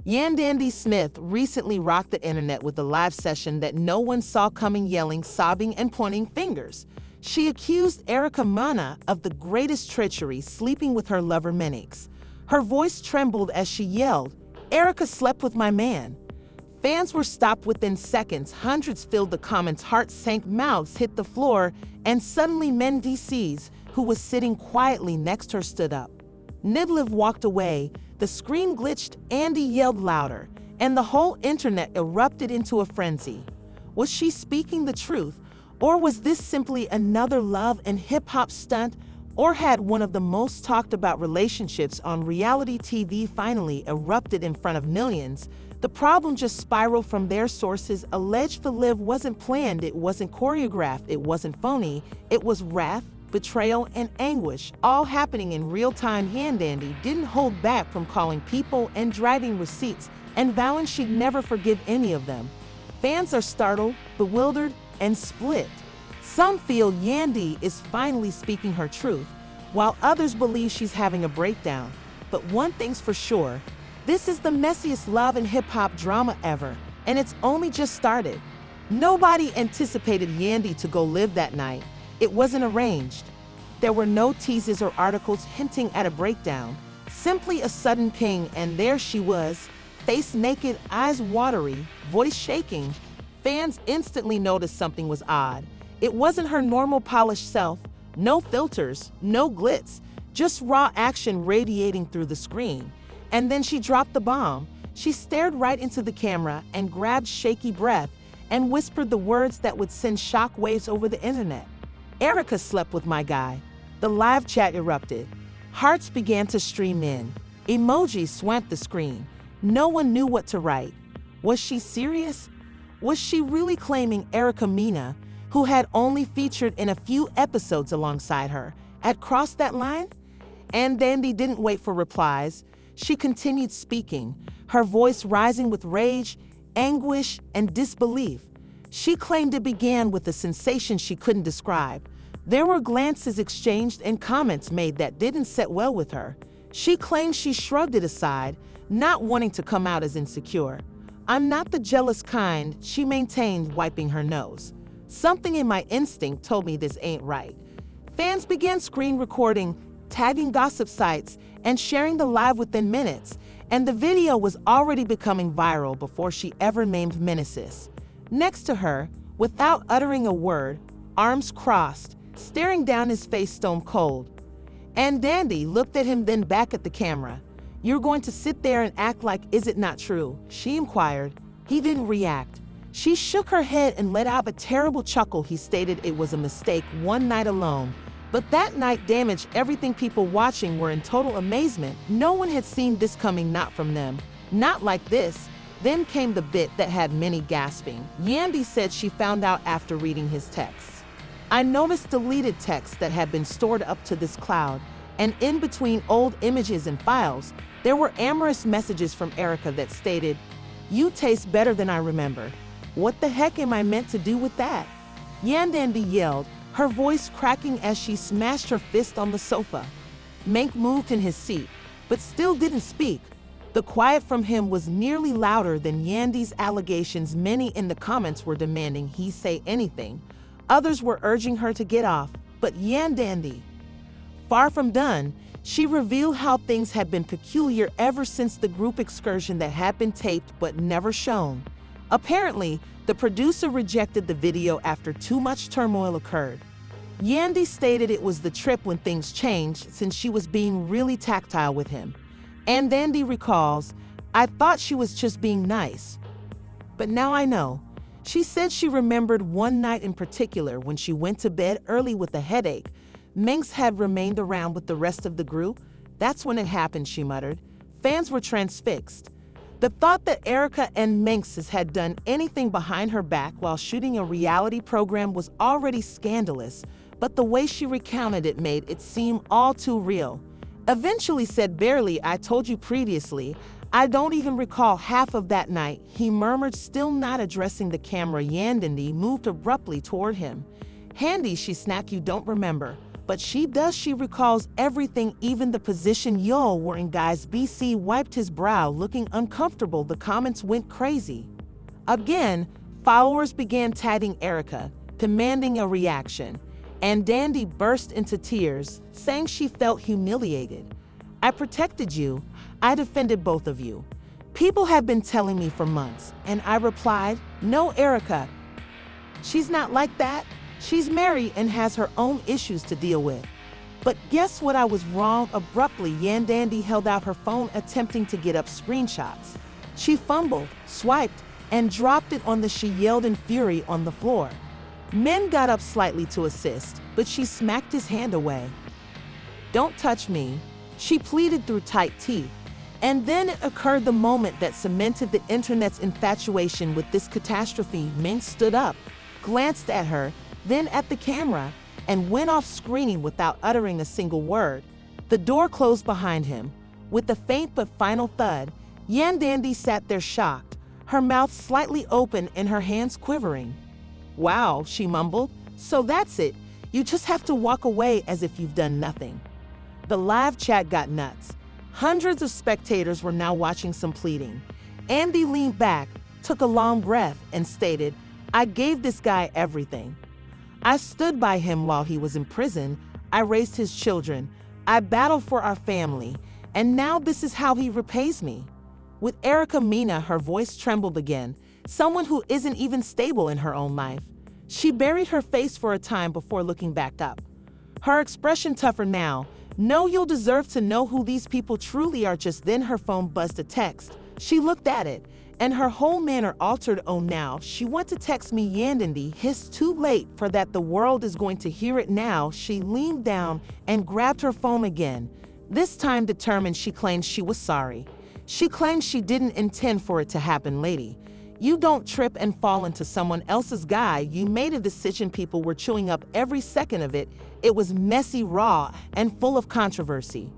Yandy Smith recently rocked the internet with a live session that no one saw coming, yelling, sobbing, and pointing fingers. She accused Erica Mana of the greatest treachery, sleeping with her lover Mendeecees. Her voice trembled as she yelled, "Erica slept with my man." Fans were stopped within seconds, hundreds filled the comments, hearts sank, mouths hit the floor, and suddenly Mendeecees, who was sitting quietly next to her, stood up. Niblev walked away, the screen glitched, Andy yelled louder, and the whole internet erupted into a frenzy. Was she speaking the truth, or was this simply another love and hip-hop stunt, or had one of the most talked about relationships on reality TV finally erupted in front of millions? The problem just spiraled from there. Sources alleged the live wasn't planned, it wasn't choreographed, it wasn't phony, it was wrath, betrayal, and anguish, all happening in real time. Yandy didn't hold back from calling people and driving receipts and vowing she'd never forgive any of them. Fans are startled, bewildered, and split. Some feel Yandy is finally speaking her truth, while others believe she's having a breakdown. But one thing's for sure, this is the messiest love and hip-hop drama ever, and it's only just started. Nobody anticipated Yandy to go live that night. It wasn't arranged. There were no teases or articles hinting at a breakdown, simply a sudden ping, and there she was, face naked, eyes watery, voice shaking. Fans instantly noticed something was odd. It wasn't her normal polished self, no filters, no glitz, just raw action radiating through the screen. And then she dropped the bomb. She stared right into the camera and grabbed shaky breath and whispered the words that would send shockwaves over the internet. "Erica slept with my guy." The live chat erupted. Hearts began to stream in. Emojis swamped the screen. No one knew what to write. Was she serious? Was she really claiming Erica Mana, who had only featured in a few episodes alongside her, had crossed that line? And Yandy didn't wait for replies. She continued speaking, her voice rising with rage, anguish, and disbelief. She claimed it began with a sensation she couldn't describe. There were glances exchanged and comments made that didn't sit well with her. She claimed she shrugged it aside, not wanting to come out as insecure. "I'm not the jealous kind," she maintained, wiping her nose. "Something in my instinct told me this ain't right." Fans began screen recording, tagging gossip sites, and sharing the live within minutes, and the video was already becoming viral before she ever named Mendeecees. Next to her, without uttering a word, arms crossed, staring down, his face stone cold. And Yandy looked at him, then back at the camera. "You're going to sit there and act like is it not true?" she inquired. He didn't react. She shook her head and let out a terrible chuckle. He stated it was a mistake, one night alone. But that night damaged everything. People watching were in total amazement. No one had seen this coming, not from them. Not like this. Then came the bit that had many gasping. Yandy said she found out after reading his texts. "I noticed deleted texts that had been stored up to this cloud, and in between old images and files, there were amorous messages from Erica that stated, 'You taste better than I remember.' What the heck am I meant to do with that?" Yandy yelled, her voice cracking as she smashed her fist on the sofa. Menk moved in his seat, but still didn't speak. The quiet from him was nearly louder than Yandy's allegations. Many in the comments were demanding he say anything. Others were urging her to get off, but Yandy, far from done, she revealed how things had been peculiar ever since the group excursion that had been taped but never shown. Apparently, the producer rejected the video after too much turmoil occurred. Yandy stated it was the trip when things changed, since she was being really tactile with him. And Yandy recalls, "I thought she was just being nice. But now I know." She said she remembered one night in particular when she went to bed early with a headache. Mendeecees had remained around with the rest of the group. "That's when it happened," she muttered. Fans were transfixed. The thought that Erica and Mendeecees had done anything behind her back while shooting a reality program was already scandalous, but the way she recounted it made it seem all too real. Eventually said barely, "I told you previously, I don't even recall half of that night," he murmured, still not addressing the camera. Yandy moved abruptly toward him. "Handy," she snapped, "you don't remember. but she recalls everything, even the position y'all were in. Guys, BC wiped his brow, looking uncomfortable. The comments went crazy. Again, followers began tagging Erica, demanding a reaction, and Yandy burst into tears, saying she felt humiliated. I protected you. I defended both of you. People have been telling me for months, and I replied, no, Erica. She's not like that. She's married and has her own issues to deal with. But guess what? I was wrong. Abruptly, Yandy held out her phone, attempting to get up screenshots. She fumbled, swiped, and dropped it on she yelled in fury on the floor. Men got up slightly to assist, but she smacked his hand away. Don't touch me, she pleaded through tight teeth. And then it occurred, the moment that cemented the internet's infatuation with this catastrophe. Men stood up, glanced at her, then at the camera, and went off screen without uttering a single word. The door closed behind him. With a faint but final thud, Yandy sat there shocked, her mouth slightly open and her hands quivering. Wow, she mumbled. So that's it. You just have to walk away as if you've done nothing. The live chat got nuts. Hundreds of spectators were now watching, some pleading. Yandy leaned back, took a long breath, and stated, I gave this guy everything. I stood by him while he was in prison. I raised his children. I battled for our family. And now this is how he repays me. With Erica Mena, her voice trembled again, someone who isn't even stable in her own life. She buried her face for a time before looking back up. Her expression tougher now. No, you'll deserve to know who these people truly are. Just then her phone buzzed a text. She looked at it, and her whole manner altered. Oh, now she want to text me. Yandy hissed, too late for that. The world is going to hear it now. She leaned down and grabbed her phone again. This time determined, she claimed she was sorry. She claimed she didn't intend for it to happen. Lady, you don't trip and fall into someone else's guy. You made a decision. People were chewing up every second of it. It was messy, raw, and full of controversy.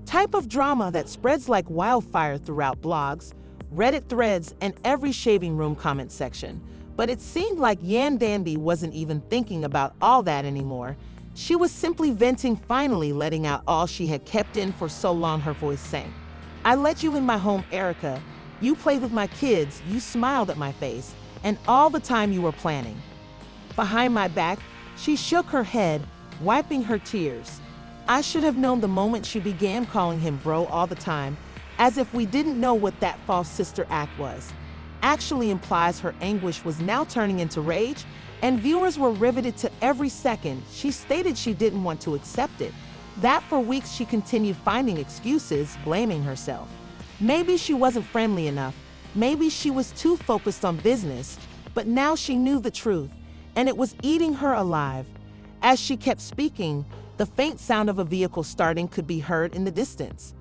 Type of drama that spreads like wildfire throughout blogs, Reddit threads, and every shaving room comment section. But it seemed like Yandy wasn't even thinking about all that anymore. She was simply venting, finally letting out all she had kept in for so long. Her voice sank. I let you in my home, Erica. You played with my kids, you smiled at my face, and all the time you were planning. Behind my back, she shook her head, wiping her tears. I should have known the moment. She began calling him bro all the time, as if we didn't know what that false sister act was. Actually implies her anguish was now turning into rage, and viewers were riveted to every second. She stated she didn't want to accept it. That for weeks she continued finding excuses, blaming herself. Maybe she wasn't friendly enough. Maybe she was too focused on business. But now she knew the truth, and it was eating her alive. As she kept speaking, the faint sound of a vehicle starting could be heard in the distance.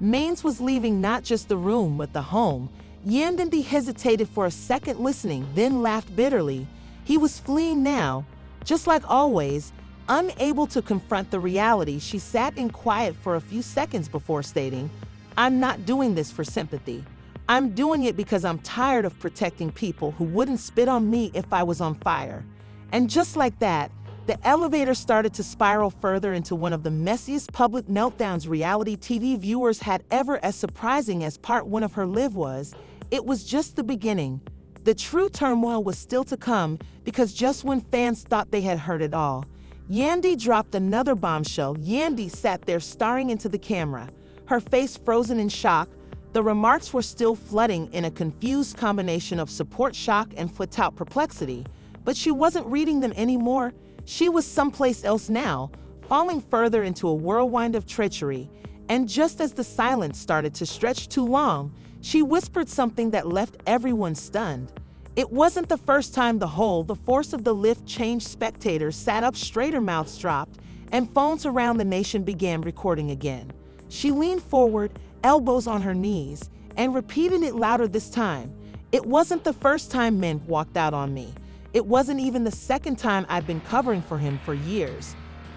Maines was leaving not just the room, but the home. Yandy hesitated for a second, listening, then laughed bitterly. He was fleeing now, just like always. Unable to confront the reality, she sat in quiet for a few seconds before stating, I'm not doing this for sympathy. I'm doing it because I'm tired of protecting people who wouldn't spit on me if I was on fire. And just like that, the elevator started to spiral further into one of the messiest public meltdowns reality TV viewers had ever. As surprising as part one of her live was, it was just the beginning. The true turmoil was still to come, because just when fans thought they had heard it all, Yandy dropped another bombshell. Yandy sat there staring into the camera, her face frozen in shock. The remarks were still flooding in a confused combination of support, shock, and flat-out perplexity. But she wasn't reading them anymore. She was someplace else now, falling further into a whirlwind of treachery. And just as the silence started to stretch too long, she whispered something that left everyone stunned. It wasn't the first time the force of the lift changed. Spectators sat up straighter, mouths dropped, and phones around the nation began recording again. She leaned forward, elbows on her knees, and repeated it louder this time. It wasn't the first time men walked out on me. It wasn't even the second time. I've been covering for him for years.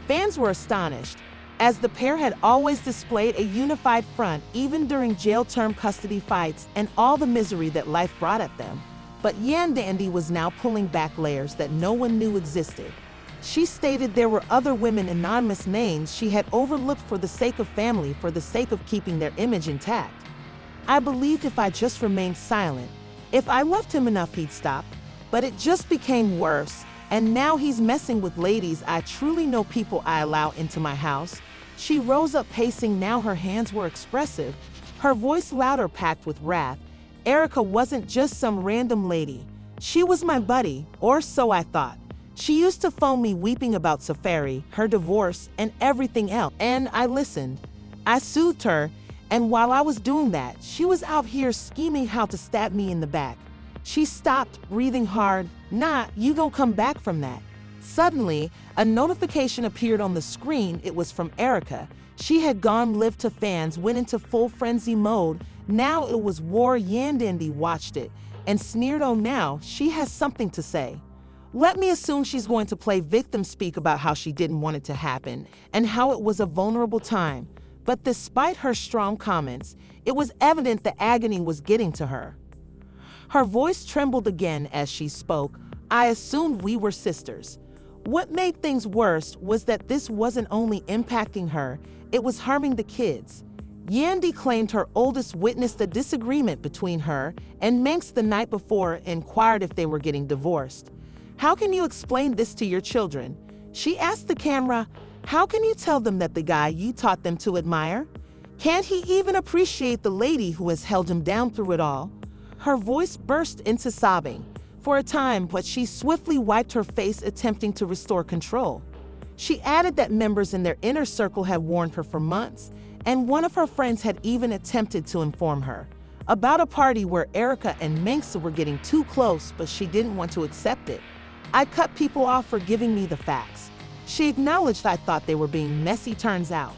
Fans were astonished, as the pair had always displayed a unified front, even during jail term custody fights and all the misery that life brought at them. But Yandy was now pulling back layers that no one knew existed. She stated there were other women anonymous names she had overlooked for the sake of family, for the sake of keeping their image intact. I believed if I just remained silent, if I loved him enough he'd stop, but it just became worse, and now he's messing with ladies I truly know, people I allow into my house. She rose up pacing, now her hands were expressive, her voice louder, packed with wrath. Erica wasn't just some random lady. She was my buddy, or so I thought. She used to phone me weeping about Safari, her divorce, and everything else, and I listened. I soothed her, and while I was doing that, she was out here scheming how to stab me in the back. She stopped, breathing hard. Nah, you don't come back from that. Suddenly, a notification appeared on the screen. It was from Erica. She had gone live to fans, went into full frenzy mode. Now it was war. Yandy watched it and sneered, oh, now she has something to say. Let me assume she's going to play victim, speak about how she didn't want it to happen and how it was a vulnerable time. But despite her strong comments, it was evident the agony was getting to her. Her voice trembled again as she spoke. I assumed we were sisters. What made things worse was that this wasn't only impacting her, it was harming the kids. Yandy claimed her oldest witnessed a disagreement between her and Manx the night before, inquired if they were getting divorced. How can you explain this to your children? She asked the camera. How can you tell them that the guy you taught them to admire? Can't he even appreciate the lady who has held him down through it all? Her voice burst into sobbing. For a time, but she swiftly wiped her face, attempting to restore control. She added that members in their inner circle had warned her for months, and one of her friends had even attempted to inform her about a party where Erica and Mendeecees were getting too close, but she didn't want to accept it. I cut people off for giving me the facts. She acknowledged I thought they were being messy. Turns out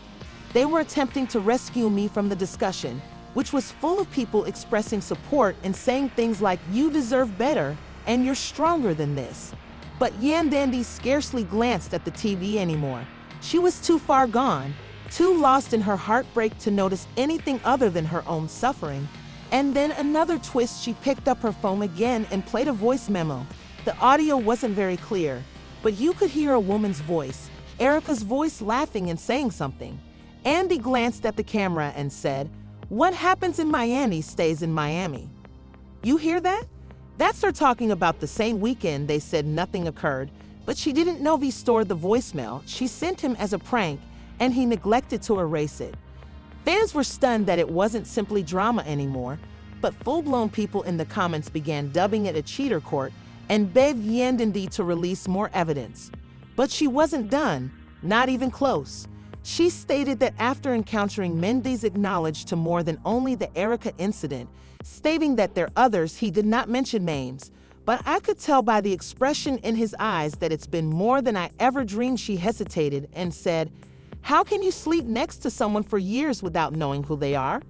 they were attempting to rescue me from the discussion, which was full of people expressing support and saying things like, you deserve better and you're stronger than this. But Yandy scarcely glanced at the TV anymore. She was too far gone, too lost in her heartbreak to notice anything other than her own suffering. And then another twist, she picked up her phone again and played a voice memo. The audio wasn't very clear, but you could hear a woman's voice, Erica's voice, laughing and saying something. Andy glanced at the camera and said, what happens in Miami stays in Miami. You hear that? That's her talking about the same weekend they said nothing occurred, but she didn't know he stored the voicemail. She sent him as a prank, and he neglected to erase it. Fans were stunned that it wasn't simply drama anymore, but full-blown people in the comments began dubbing it a cheater court and begged Yandy to release more evidence. But she wasn't done, not even close. She stated that after encountering Mendeecees, acknowledged to more than only the Erica incident, stating that there are others. He did not mention names, but I could tell by the expression in his eyes that it's been more than I ever dreamed. She hesitated and said, how can you sleep next to someone for years without knowing who they are?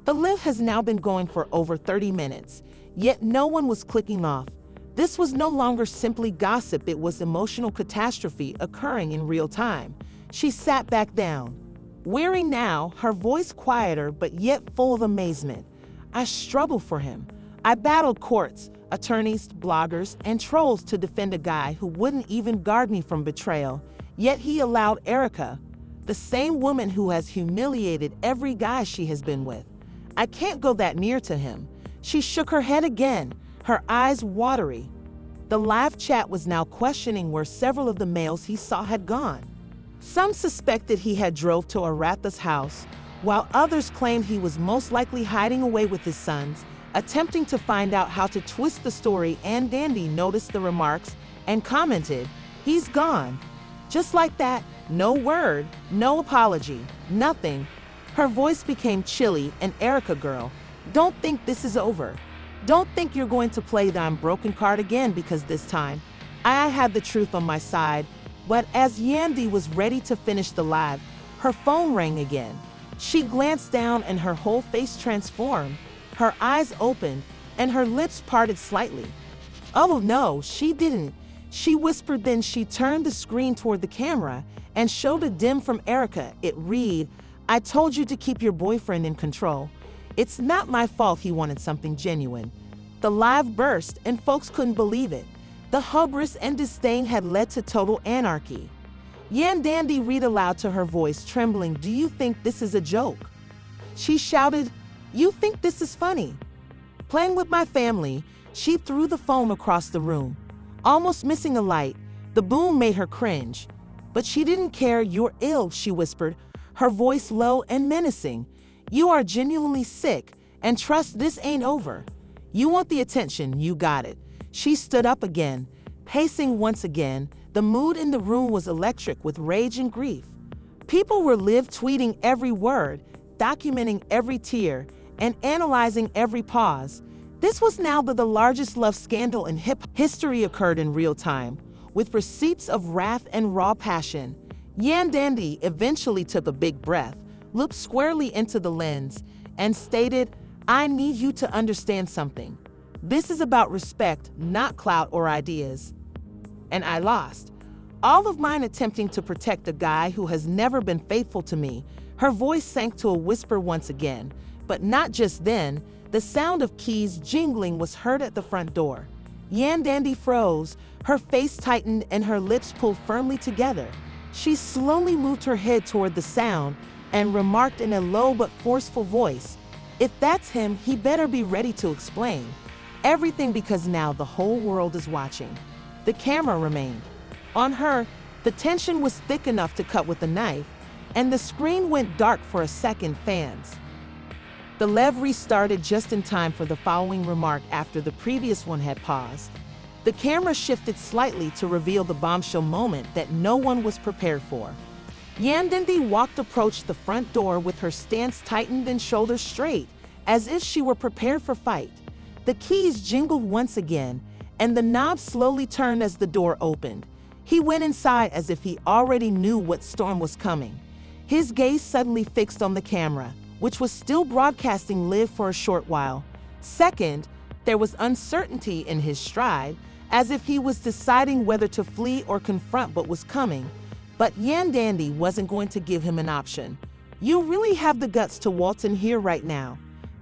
The live has now been going for over 30 minutes, yet no one was clicking off. This was no longer simply gossip, it was emotional catastrophe occurring in real time. She sat back down, weary now, her voice quieter but yet full of amazement. I struggled for him. I battled courts, attorneys, bloggers, and trolls to defend a guy who wouldn't even guard me from betrayal, yet he allowed Erica, the same woman who has humiliated every guy she has been with. I can't go that near to him. She shook her head again, her eyes watery. The live chat was now questioning where several of the males he saw had gone. Some suspected he had drove to Aratha's house, while others claimed he was most likely hiding away with his sons, attempting to find out how to twist the story. And Yandy noticed the remarks and commented, he's gone. Just like that, no word, no apology, nothing. Her voice became chilly. And Erica, girl, don't think this is over. Don't think you're going to play the I'm broken card again, because this time I had the truth on my side. But as Yandy was ready to finish the live, her phone rang again. She glanced down and her whole face transformed. Her eyes opened and her lips parted slightly. Oh no, she didn't. She whispered, then she turned the screen toward the camera and showed a dim from Erica. It read, I told you to keep your boyfriend in control. It's not my fault he wanted something genuine. The live burst and folks couldn't believe it. The hubris and disdain had led to total anarchy. Yandy read aloud to her voice trembling, "Do you think this is a joke?" She shouted, "You think this is funny?" Playing with my family, she threw the phone across the room. Almost missing a light, the boom made her cringe. But she didn't care. "You're ill," she whispered, her voice low and menacing. "You are genuinely sick, and trust this ain't over. You want the attention, you got it." She stood up again, pacing once again. The mood in the room was electric with rage and grief. People were live tweeting every word, documenting every tear, and analyzing every pause. This was now the largest love scandal in hip history occurred in real time, with receipts of wrath and raw passion. Yandy eventually took a big breath, looked squarely into the lens, and stated, "I need you to understand something. This is about respect, not clout or ideas." And I lost. All of mine attempting to protect a guy who has never been faithful to me. Her voice sank to a whisper once again, but not just then. The sound of keys jingling was heard at the front door. Yandy froze, her face tightened and her lips pulled firmly together. She slowly moved her head toward the sound and remarked in a low but forceful voice, "If that's him, he better be ready to explain everything, because now the whole world is watching." The camera remained on her. The tension was thick enough to cut with a knife, and the screen went dark for a second. Fans. The lev restarted just in time for the following remark after the previous one had paused. The camera shifted slightly to reveal the bombshell moment that no one was prepared for. Yandy approached the front door with her stance tightened and shoulders straight, as if she were prepared for fight. The keys jingled once again, and the knob slowly turned as the door opened. He went inside as if he already knew what storm was coming. His gaze suddenly fixed on the camera, which was still broadcasting live for a short while. Second, there was uncertainty in his stride, as if he was deciding whether to flee or confront what was coming. But Yandy wasn't going to give him an option. "You really have the guts to waltz in here right now."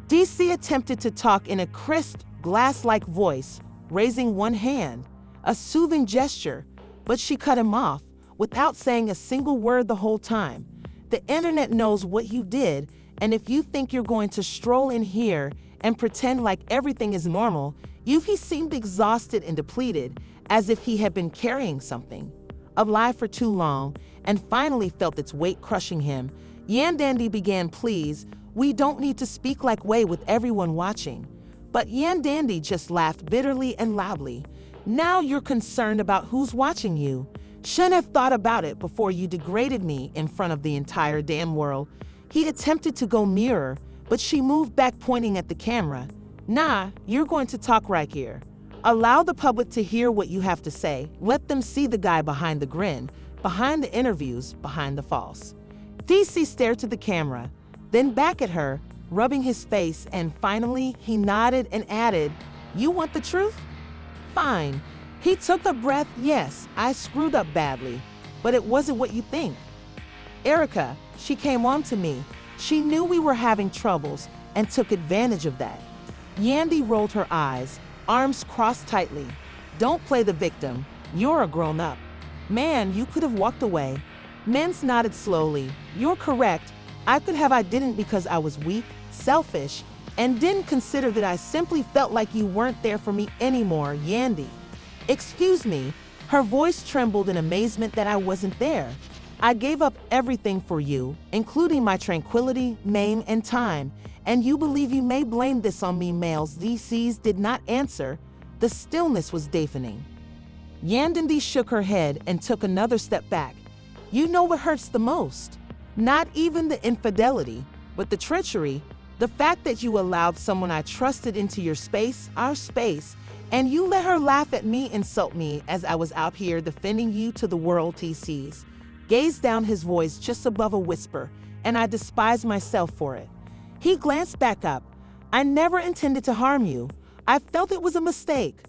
DC attempted to talk in a crisp, glass-like voice, raising one hand, a soothing gesture, but she cut him off without saying a single word the whole time. "The internet knows what you did, and if you think you're going to stroll in here and pretend like everything is normal," he seemed exhausted and depleted, as if he had been carrying something alive for too long, and finally felt its weight crushing him. Yandy began, "Please, we don't need to speak like way with everyone watching." But Yandy just laughed bitterly and loudly. "Now you're concerned about who's watching you. Shouldn't have thought about it before you degraded me in front of the entire damn world." He attempted to go nearer, but she moved back, pointing at the camera. "Nah, you're going to talk right here. Allow the public to hear what you have to say. Let them see the guy behind the grin, behind the interviews, behind the false." DC stared to the camera, then back at her, rubbing his face, and finally he nodded and added, "You want the truth? Fine." He took a breath. "Yes, I screwed up badly, but it wasn't what you think. Erica, she came on to me. She knew we were having troubles and took advantage of that." Yandy rolled her eyes, arms crossed tightly. "Don't play the victim. You're a grown-up. Man, you could have walked away." Mens nodded slowly. "You're correct. I could have. I didn't, because I was weak, selfish, and didn't consider that. I simply felt like you weren't there for me anymore." "Yandy, excuse me." Her voice trembled in amazement. "That I wasn't there. I gave up everything for you, including my tranquility, name, and time. And you believe you may blame this on me?" Males DCs did not answer. The stillness was deafening. Yandy shook her head and took another step back. "You know what hurts the most? Not even the infidelity, but the treachery. The fact that you allowed someone I trusted into your space, our space, and you let her laugh at me, insult me as I was out here defending you to the world." TCs gazed down, his voice just above a whisper, "And I despise myself for it." He glanced back up. "I never intended to harm you. I felt it was a mistake.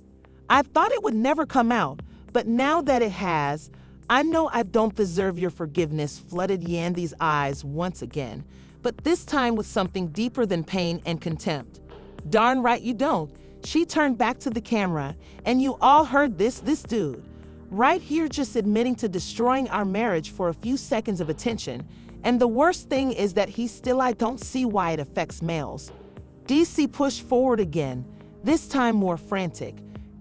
I thought it would never come out, but now that it has, I know I don't deserve your forgiveness." Flooded Yandy's eyes once again, but this time with something deeper than pain and contempt. "Darn right you don't." She turned back to the camera, and you all heard this dude. Right here just admitting to destroying our marriage for a few seconds of attention. And the worst thing is that I don't see why it affects males. DC pushed forward again, this time more frantic.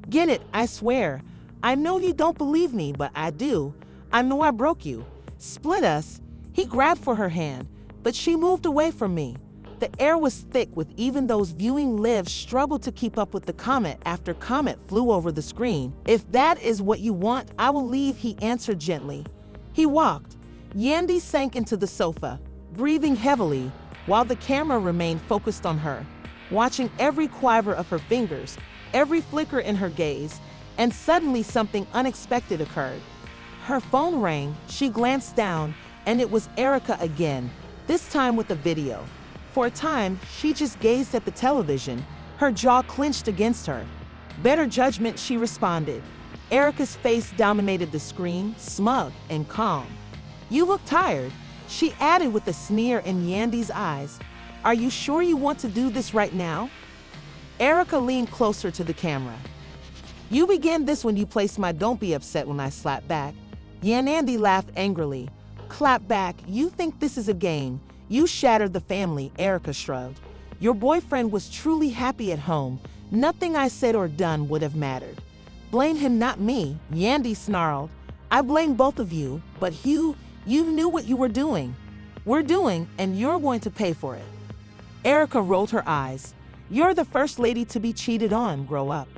Get it, I swear. I know you don't believe me, but I do. I know I broke you. Split us. He grabbed for her hand, but she moved away from me. The air was thick with even those viewing live struggled to keep up with the comment after comment flew over the screen. If that is what you want, I will leave, he answered gently. He walked. Yandy sank into the sofa, breathing heavily, while the camera remained focused on her, watching every quiver of her fingers, every flicker in her gaze, and suddenly something unexpected occurred. Her phone rang, she glanced down, and it was Erica again, this time with a video. For a time, she just gazed at the television, her jaw clenched against her. Better judgment, she responded. Erica's face dominated the screen, smug and calm. You look tired, she added with a sneer in Yandy's eyes. Are you sure you want to do this right now? Erica leaned closer to the camera. You began this when you placed my don't be upset when I slapped back. Yandy laughed angrily. Clap back, you think this is a game. You shattered the family, Erica shrugged. Your boyfriend was truly happy at home. Nothing I said or done would have mattered. Blame him, not me, Yandy snarled. I blame both of you, but you knew what you were doing. We're doing, and you're going to pay for it. Erica rolled her eyes. You're the first lady to be cheated on, grow up.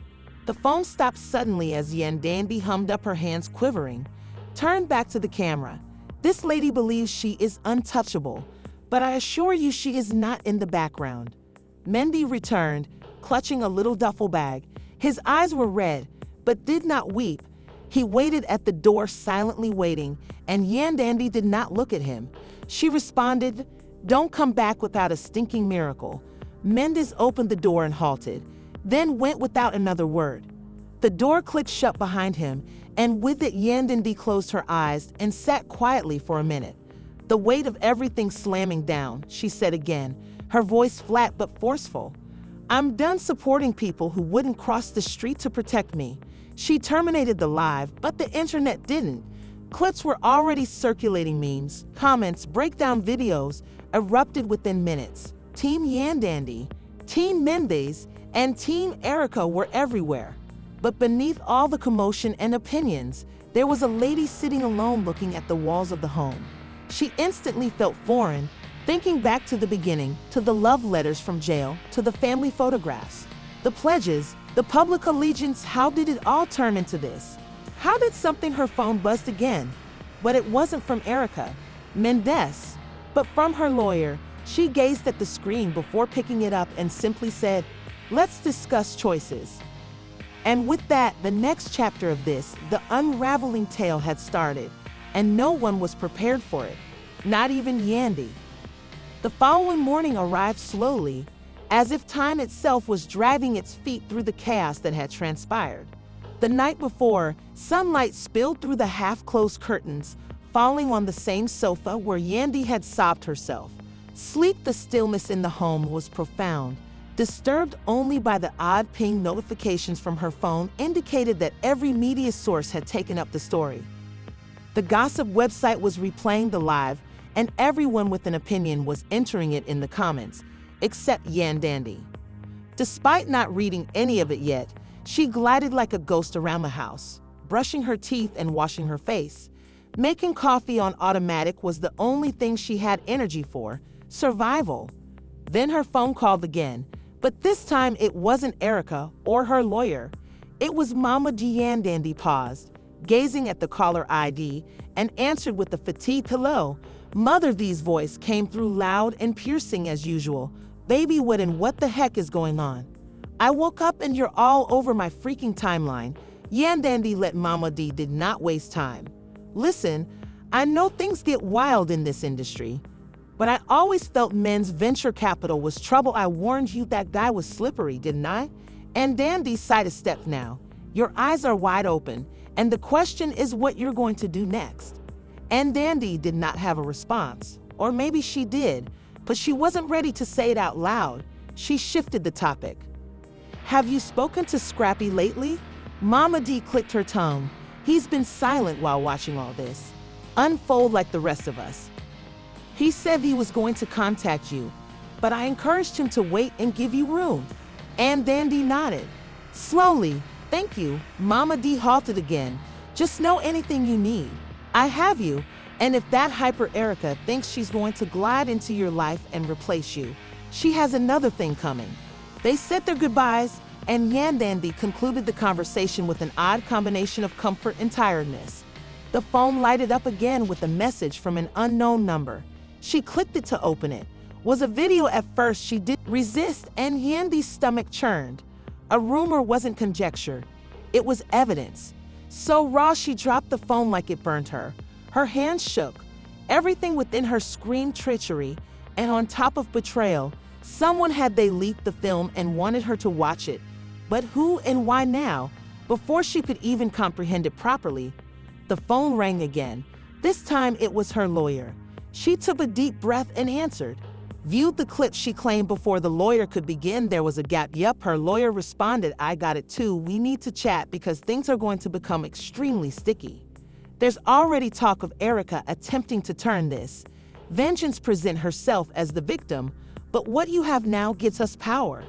The phone stopped suddenly as Yandy hummed up her hands quivering. Turned back to the camera. This lady believes she is untouchable, but I assure you she is not in the background. Mendy returned, clutching a little duffel bag. His eyes were red, but did not weep. He waited at the door silently waiting, and Yandy did not look at him. She responded, don't come back without a stinking miracle. Mendeecees opened the door and halted, then went without another word. The door clicked shut behind him, and with it Yandy closed her eyes and sat quietly for a minute. The weight of everything slamming down, she said again, her voice flat but forceful. I'm done supporting people who wouldn't cross the street to protect me. She terminated the live, but the internet didn't. Clips were already circulating, memes, comments, breakdown videos erupted within minutes. Team Yandy, Team Mendeecees, and Team Erica were everywhere. But beneath all the commotion and opinions, there was a lady sitting alone looking at the walls of the home. She instantly felt foreign, thinking back to the beginning, to the love letters from jail, to the family photographs, the pledges, the public allegiance. How did it all turn into this? How did something her phone buzzed again? But it wasn't from Erica, Mendeecees, but from her lawyer. She gazed at the screen before picking it up and simply said, let's discuss choices. And with that, the next chapter of this, the unraveling tale had started, and no one was prepared for it, not even Yandy. The following morning arrived slowly, as if time itself was dragging its feet through the chaos that had transpired. The night before, sunlight spilled through the half-closed curtains, falling on the same sofa where Yandy had sobbed herself. Sleep, the stillness in the home was profound. Disturbed only by the odd ping notifications from her phone indicated that every media source had taken up the story. The gossip website was replaying the live, and everyone with an opinion was entering it in the comments, except Yandy. Despite not reading any of it yet, she glided like a ghost around the house, brushing her teeth and washing her face. Making coffee on automatic was the only thing she had energy for, survival. Then her phone called again, but this time it wasn't Erica or her lawyer. It was Mama D. Yandy paused, gazing at the caller ID, and answered with a fatigued hello. Mother D's voice came through loud and piercing as usual. Baby, what the heck is going on? I woke up and you're all over my freaking timeline. Yandy let Mama D did not waste time. Listen, I know things get wild in this industry, but I always felt men's venture capital was trouble. I warned you that guy was slippery, didn't I? And Yandy sidestepped now. Your eyes are wide open, and the question is what you're going to do next. And Yandy did not have a response, or maybe she did, but she wasn't ready to say it out loud. She shifted the topic. Have you spoken to Scrappy lately? Mama D clicked her tongue. He's been silent while watching all this unfold like the rest of us. He said he was going to contact you, but I encouraged him to wait and give you room. And Yandy nodded. Slowly, thank you. Mama D halted again. Just know anything you need. I have you, and if that hyper Erica thinks she's going to glide into your life and replace you, she has another thing coming. They said their goodbyes, and Yandy concluded the conversation with an odd combination of comfort and tiredness. The phone lighted up again with a message from an unknown number. She clicked it to open it. Was a video at first. She didn't resist, and Yandy's stomach churned. A rumor wasn't conjecture. It was evidence. So raw she dropped the phone like it burned her. Her hands shook. Everything within her screamed treachery, and on top of betrayal, someone had they leaked the film and wanted her to watch it. But who and why now? Before she could even comprehend it properly, the phone rang again. This time it was her lawyer. She took a deep breath and answered. Viewed the clip she claimed before the lawyer could begin. There was a gap. Yup, her lawyer responded, I got it too. We need to chat because things are going to become extremely sticky. There's already talk of Erica attempting to turn this. Vengeance present herself as the victim, but what you have now gives us power.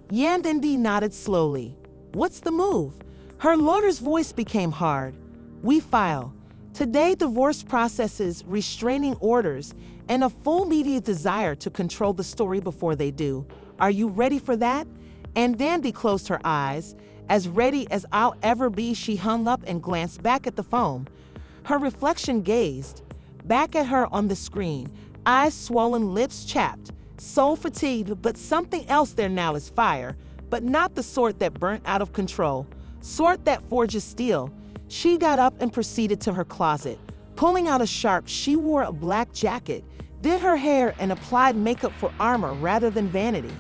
Yandy nodded slowly. What's the move? Her lawyer's voice became hard. We file. Today, divorce processes, restraining orders, and a full media desire to control the story before they do. Are you ready for that? And Yandy closed her eyes. As ready as I'll ever be, she hung up and glanced back at the phone. Her reflection gazed back at her on the screen, eyes swollen, lips chapped, soul fatigued, but something else there now is fire, but not the sort that burnt out of control, sort that forges steel. She got up and proceeded to her closet. Pulling out a sharp, she wore a black jacket, did her hair, and applied makeup for armor rather than vanity.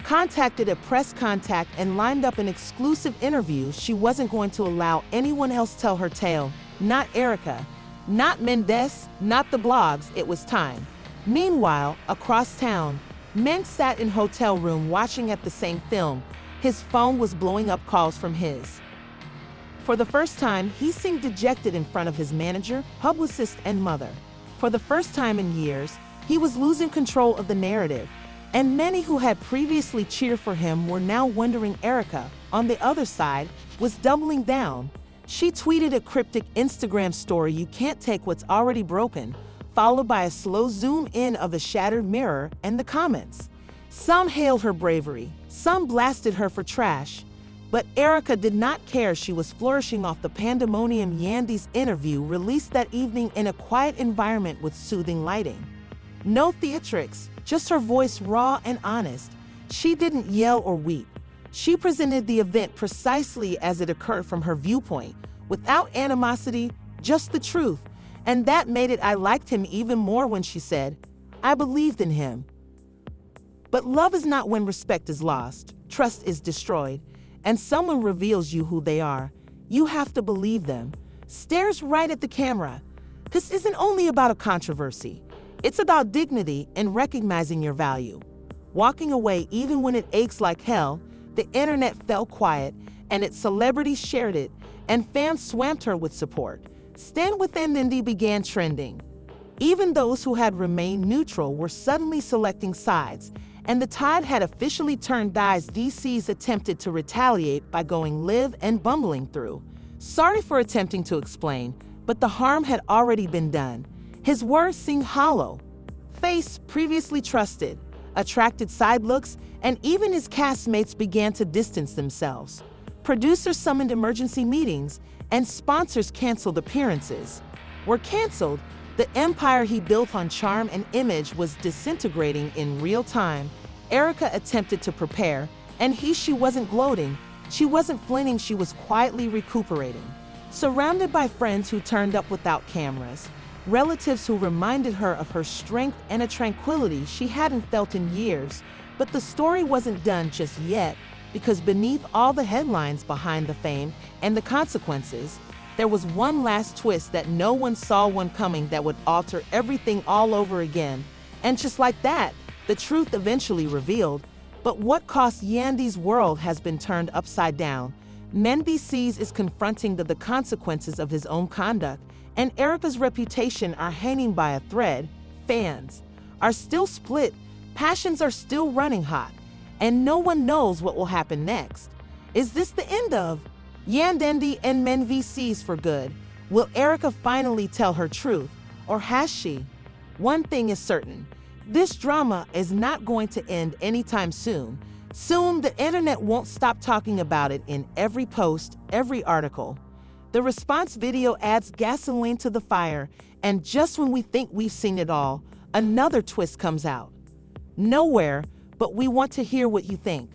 Contacted a press contact and lined up an exclusive interview. She wasn't going to allow anyone else tell her tale. Not Erica, not Mendeecees, not the blogs. It was time. Meanwhile, across town, Men sat in hotel room watching at the same film. His phone was blowing up calls from his. For the first time, he seemed dejected in front of his manager, publicist, and mother. For the first time in years, he was losing control of the narrative, and many who had previously cheered for him were now wondering Erica, on the other side, was doubling down. She tweeted a cryptic Instagram story, "You can't take what's already broken," followed by a slow zoom in of the shattered mirror and the comments. Some hailed her bravery, some blasted her for trash. But Erica did not care. She was flourishing off the pandemonium. Yandy's interview, released that evening in a quiet environment with soothing lighting. No theatrics, just her voice raw and honest. She didn't yell or weep. She presented the event precisely as it occurred from her viewpoint, without animosity, just the truth. And that made it. I liked him even more when she said, "I believed in him." But love is not when respect is lost, trust is destroyed, and someone reveals you who they are. You have to believe them. Stares right at the camera. This isn't only about a controversy. It's about dignity and recognizing your value. Walking away even when it aches like hell. The internet fell quiet, and its celebrities shared it, and fans swamped her with support. Stand With Yandy began trending. Even those who had remained neutral were suddenly selecting sides, and the tide had officially turned. Mendeecees attempted to retaliate by going live and bumbling through. Sorry for attempting to explain, but the harm had already been done. His words seemed hollow. Face, previously trusted, attracted side looks, and even his castmates began to distance themselves. Producers summoned emergency meetings, and sponsors canceled appearances. Were canceled. The empire he built on charm and image was disintegrating in real time. Erica attempted to prepare, and she wasn't gloating, she wasn't flinching, she was quietly recuperating. Surrounded by friends who turned up without cameras, relatives who reminded her of her strength and a tranquility she hadn't felt in years. But the story wasn't done just yet, because beneath all the headlines, behind the fame and the consequences, there was one last twist that no one saw one coming that would alter everything all over again. And just like that, the truth eventually revealed. But what cost Yandy's world has been turned upside down. Mendeecees is confronting the consequences of his own conduct, and Erica's reputation are hanging by a thread. Fans are still split, passions are still running hot, and no one knows what will happen next. Is this the end of Yandy and Mendeecees for good? Will Erica finally tell her truth, or has she? One thing is certain, this drama is not going to end anytime soon. Soon, the internet won't stop talking about it in every post, every article. The response video adds gasoline to the fire, and just when we think we've seen it all, another twist comes out. Nowhere, but we want to hear what you think.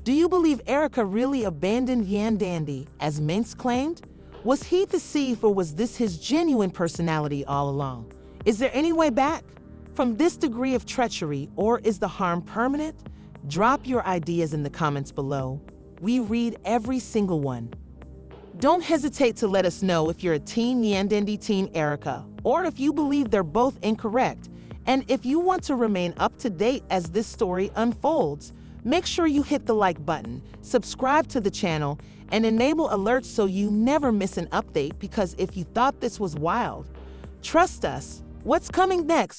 Do you believe Erica really abandoned Yandy, as Minx claimed? Was he deceived, or was this his genuine personality all along? Is there any way back from this degree of treachery, or is the harm permanent? Drop your ideas in the comments below. We read every single one. Don't hesitate to let us know if you're a Team Yandy, Team Erica, or if you believe they're both incorrect. And if you want to remain up to date as this story unfolds, make sure you hit the like button, subscribe to the channel, and enable alerts so you never miss an update, because if you thought this was wild, trust us, what's coming next